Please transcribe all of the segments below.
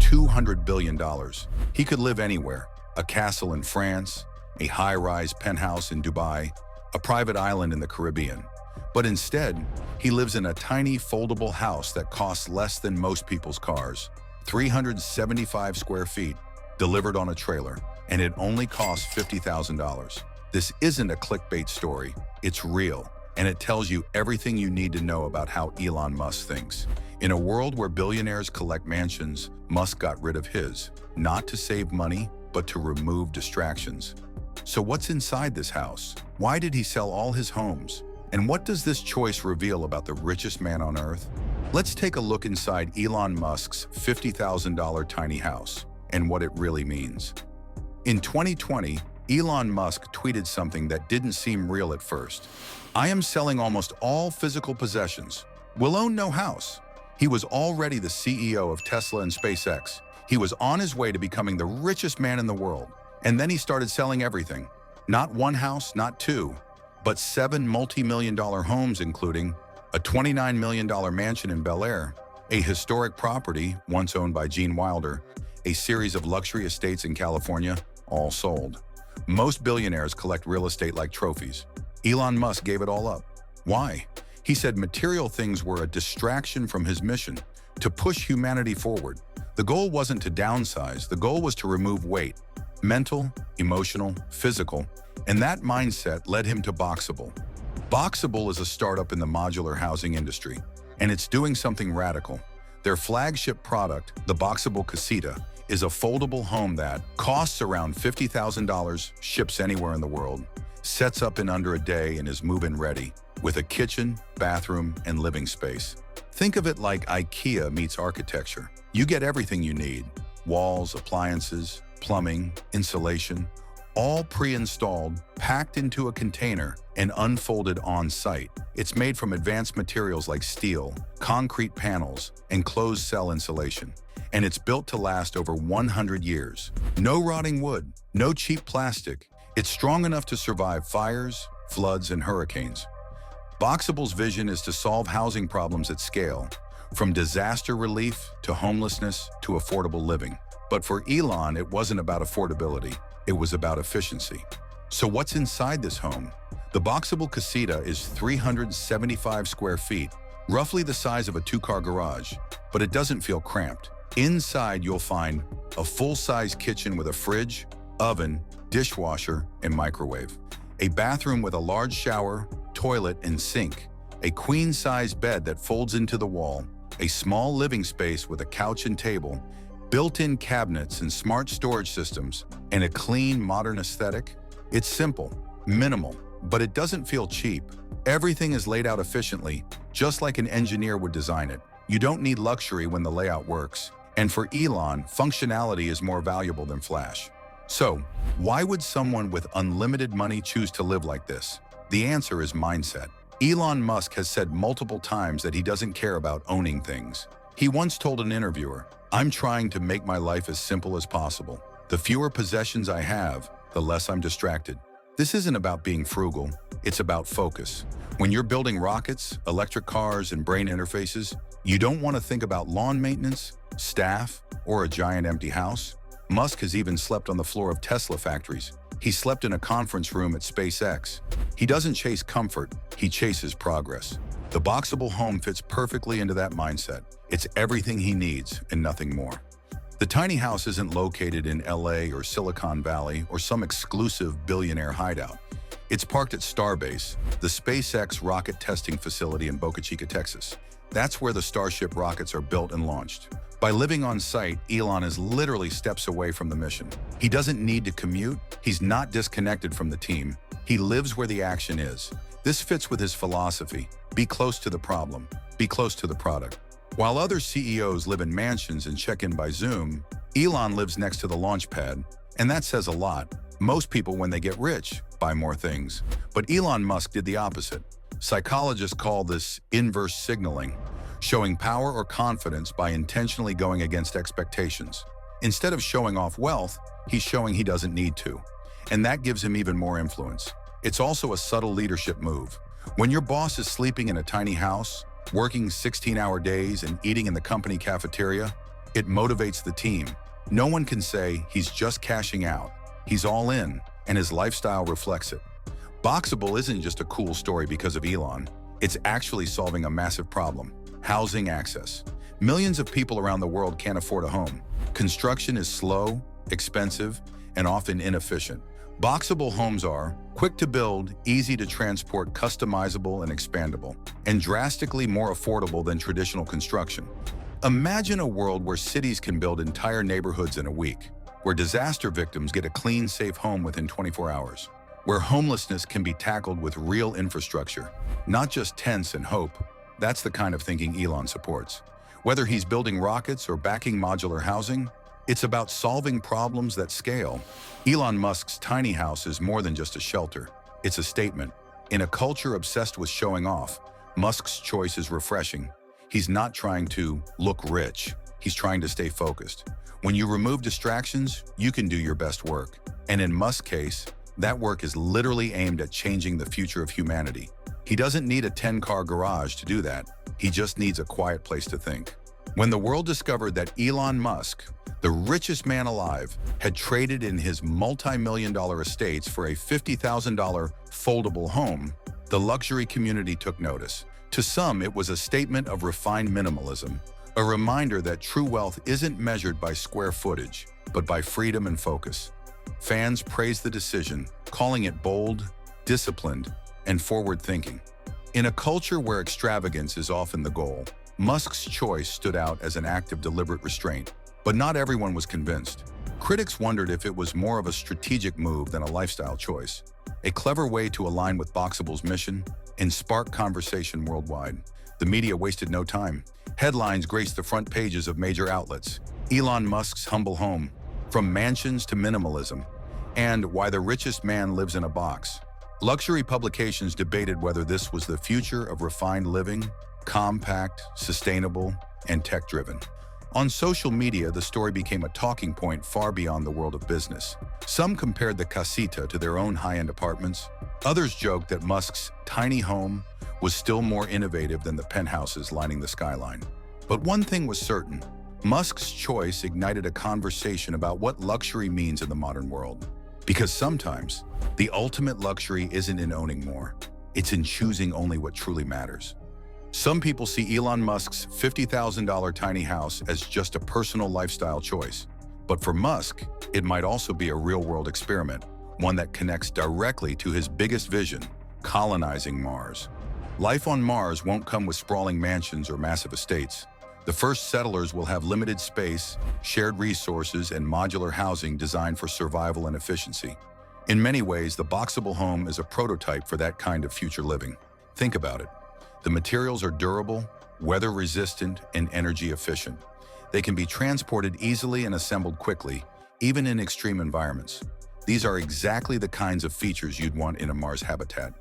$200 billion. He could live anywhere, a castle in France, a high-rise penthouse in Dubai, a private island in the Caribbean. But instead, he lives in a tiny foldable house that costs less than most people's cars, 375 square feet, delivered on a trailer, and it only costs $50,000. This isn't a clickbait story, it's real, and it tells you everything you need to know about how Elon Musk thinks. In a world where billionaires collect mansions, Musk got rid of his, not to save money, but to remove distractions. So what's inside this house? Why did he sell all his homes? And what does this choice reveal about the richest man on Earth? Let's take a look inside Elon Musk's $50,000 tiny house and what it really means. In 2020, Elon Musk tweeted something that didn't seem real at first. "I am selling almost all physical possessions. Will own no house." He was already the CEO of Tesla and SpaceX. He was on his way to becoming the richest man in the world. And then he started selling everything. Not one house, not two, but 7 multi-million-dollar homes, including a $29 million mansion in Bel Air, a historic property once owned by Gene Wilder, a series of luxury estates in California, all sold. Most billionaires collect real estate like trophies. Elon Musk gave it all up. Why? He said material things were a distraction from his mission, to push humanity forward. The goal wasn't to downsize, the goal was to remove weight. Mental, emotional, physical, and that mindset led him to Boxable. Boxable is a startup in the modular housing industry, and it's doing something radical. Their flagship product, the Boxable Casita, is a foldable home that costs around $50,000, ships anywhere in the world, sets up in under a day and is move-in ready, with a kitchen, bathroom, and living space. Think of it like IKEA meets architecture. You get everything you need: walls, appliances, plumbing, insulation, all pre-installed, packed into a container, and unfolded on-site. It's made from advanced materials like steel, concrete panels, and closed-cell insulation. And it's built to last over 100 years. No rotting wood, no cheap plastic. It's strong enough to survive fires, floods, and hurricanes. Boxable's vision is to solve housing problems at scale, from disaster relief to homelessness to affordable living. But for Elon, it wasn't about affordability. It was about efficiency. So what's inside this home? The Boxable Casita is 375 square feet, roughly the size of a 2-car garage, but it doesn't feel cramped. Inside, you'll find a full-size kitchen with a fridge, oven, dishwasher, and microwave, a bathroom with a large shower, toilet, and sink, a queen-size bed that folds into the wall, a small living space with a couch and table, built-in cabinets and smart storage systems, and a clean, modern aesthetic. It's simple, minimal, but it doesn't feel cheap. Everything is laid out efficiently, just like an engineer would design it. You don't need luxury when the layout works. And for Elon, functionality is more valuable than flash. So, why would someone with unlimited money choose to live like this? The answer is mindset. Elon Musk has said multiple times that he doesn't care about owning things. He once told an interviewer, "I'm trying to make my life as simple as possible. The fewer possessions I have, the less I'm distracted." This isn't about being frugal, it's about focus. When you're building rockets, electric cars, and brain interfaces, you don't want to think about lawn maintenance, staff, or a giant empty house. Musk has even slept on the floor of Tesla factories. He slept in a conference room at SpaceX. He doesn't chase comfort, he chases progress. The Boxable home fits perfectly into that mindset. It's everything he needs and nothing more. The tiny house isn't located in LA or Silicon Valley or some exclusive billionaire hideout. It's parked at Starbase, the SpaceX rocket testing facility in Boca Chica, Texas. That's where the Starship rockets are built and launched. By living on site, Elon is literally steps away from the mission. He doesn't need to commute. He's not disconnected from the team. He lives where the action is. This fits with his philosophy: be close to the problem, be close to the product. While other CEOs live in mansions and check in by Zoom, Elon lives next to the launch pad, and that says a lot. Most people, when they get rich, buy more things. But Elon Musk did the opposite. Psychologists call this inverse signaling, showing power or confidence by intentionally going against expectations. Instead of showing off wealth, he's showing he doesn't need to. And that gives him even more influence. It's also a subtle leadership move. When your boss is sleeping in a tiny house, working 16-hour days and eating in the company cafeteria, It motivates the team. No one can say he's just cashing out. He's all in, and his lifestyle reflects it. Boxable isn't just a cool story because of Elon. It's actually solving a massive problem: housing access. Millions of people around the world can't afford a home. Construction is slow, expensive, and often inefficient. Boxable homes are quick to build, easy to transport, customizable and expandable, and drastically more affordable than traditional construction. Imagine a world where cities can build entire neighborhoods in a week, where disaster victims get a clean, safe home within 24 hours, where homelessness can be tackled with real infrastructure, not just tents and hope. That's the kind of thinking Elon supports. Whether he's building rockets or backing modular housing, it's about solving problems that scale. Elon Musk's tiny house is more than just a shelter. It's a statement. In a culture obsessed with showing off, Musk's choice is refreshing. He's not trying to look rich. He's trying to stay focused. When you remove distractions, you can do your best work. And in Musk's case, that work is literally aimed at changing the future of humanity. He doesn't need a 10-car garage to do that. He just needs a quiet place to think. When the world discovered that Elon Musk, the richest man alive, had traded in his multi-million-dollar estates for a $50,000 foldable home, the luxury community took notice. To some, it was a statement of refined minimalism, a reminder that true wealth isn't measured by square footage, but by freedom and focus. Fans praised the decision, calling it bold, disciplined, and forward-thinking. In a culture where extravagance is often the goal, Musk's choice stood out as an act of deliberate restraint, but not everyone was convinced. Critics wondered if it was more of a strategic move than a lifestyle choice, a clever way to align with Boxable's mission and spark conversation worldwide. The media wasted no time. Headlines graced the front pages of major outlets. Elon Musk's humble home, from mansions to minimalism, and why the richest man lives in a box. Luxury publications debated whether this was the future of refined living, compact, sustainable, and tech-driven. On social media, the story became a talking point far beyond the world of business. Some compared the casita to their own high-end apartments. Others joked that Musk's tiny home was still more innovative than the penthouses lining the skyline. But one thing was certain: Musk's choice ignited a conversation about what luxury means in the modern world. Because sometimes, the ultimate luxury isn't in owning more. It's in choosing only what truly matters. Some people see Elon Musk's $50,000 tiny house as just a personal lifestyle choice. But for Musk, it might also be a real-world experiment, one that connects directly to his biggest vision: colonizing Mars. Life on Mars won't come with sprawling mansions or massive estates. The first settlers will have limited space, shared resources, and modular housing designed for survival and efficiency. In many ways, the Boxable home is a prototype for that kind of future living. Think about it. The materials are durable, weather-resistant, and energy-efficient. They can be transported easily and assembled quickly, even in extreme environments. These are exactly the kinds of features you'd want in a Mars habitat.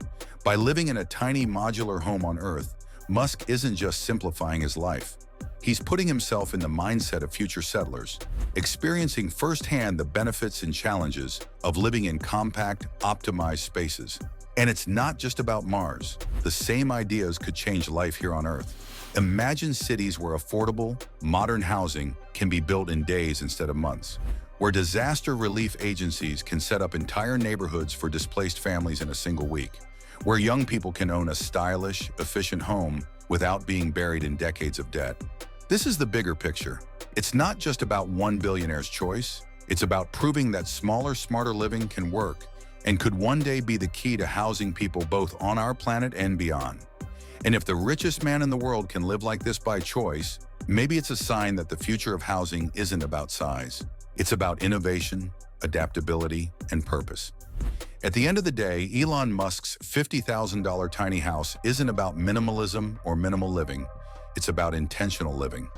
By living in a tiny modular home on Earth, Musk isn't just simplifying his life. He's putting himself in the mindset of future settlers, experiencing firsthand the benefits and challenges of living in compact, optimized spaces. And it's not just about Mars. The same ideas could change life here on Earth. Imagine cities where affordable, modern housing can be built in days instead of months, where disaster relief agencies can set up entire neighborhoods for displaced families in a single week, where young people can own a stylish, efficient home without being buried in decades of debt. This is the bigger picture. It's not just about one billionaire's choice. It's about proving that smaller, smarter living can work and could one day be the key to housing people both on our planet and beyond. And if the richest man in the world can live like this by choice, maybe it's a sign that the future of housing isn't about size. It's about innovation, adaptability, and purpose. At the end of the day, Elon Musk's $50,000 tiny house isn't about minimalism or minimal living. It's about intentional living.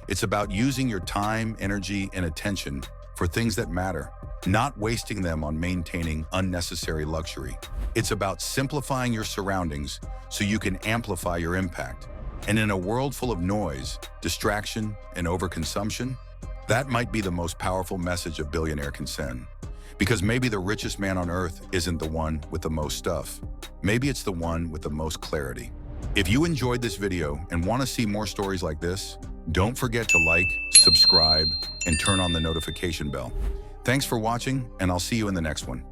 It's about using your time, energy, and attention for things that matter, not wasting them on maintaining unnecessary luxury. It's about simplifying your surroundings so you can amplify your impact. And in a world full of noise, distraction, and overconsumption, that might be the most powerful message a billionaire can send. Because maybe the richest man on Earth isn't the one with the most stuff. Maybe it's the one with the most clarity. If you enjoyed this video and want to see more stories like this, Don't forget to like, subscribe, and turn on the notification bell. Thanks for watching, and I'll see you in the next one.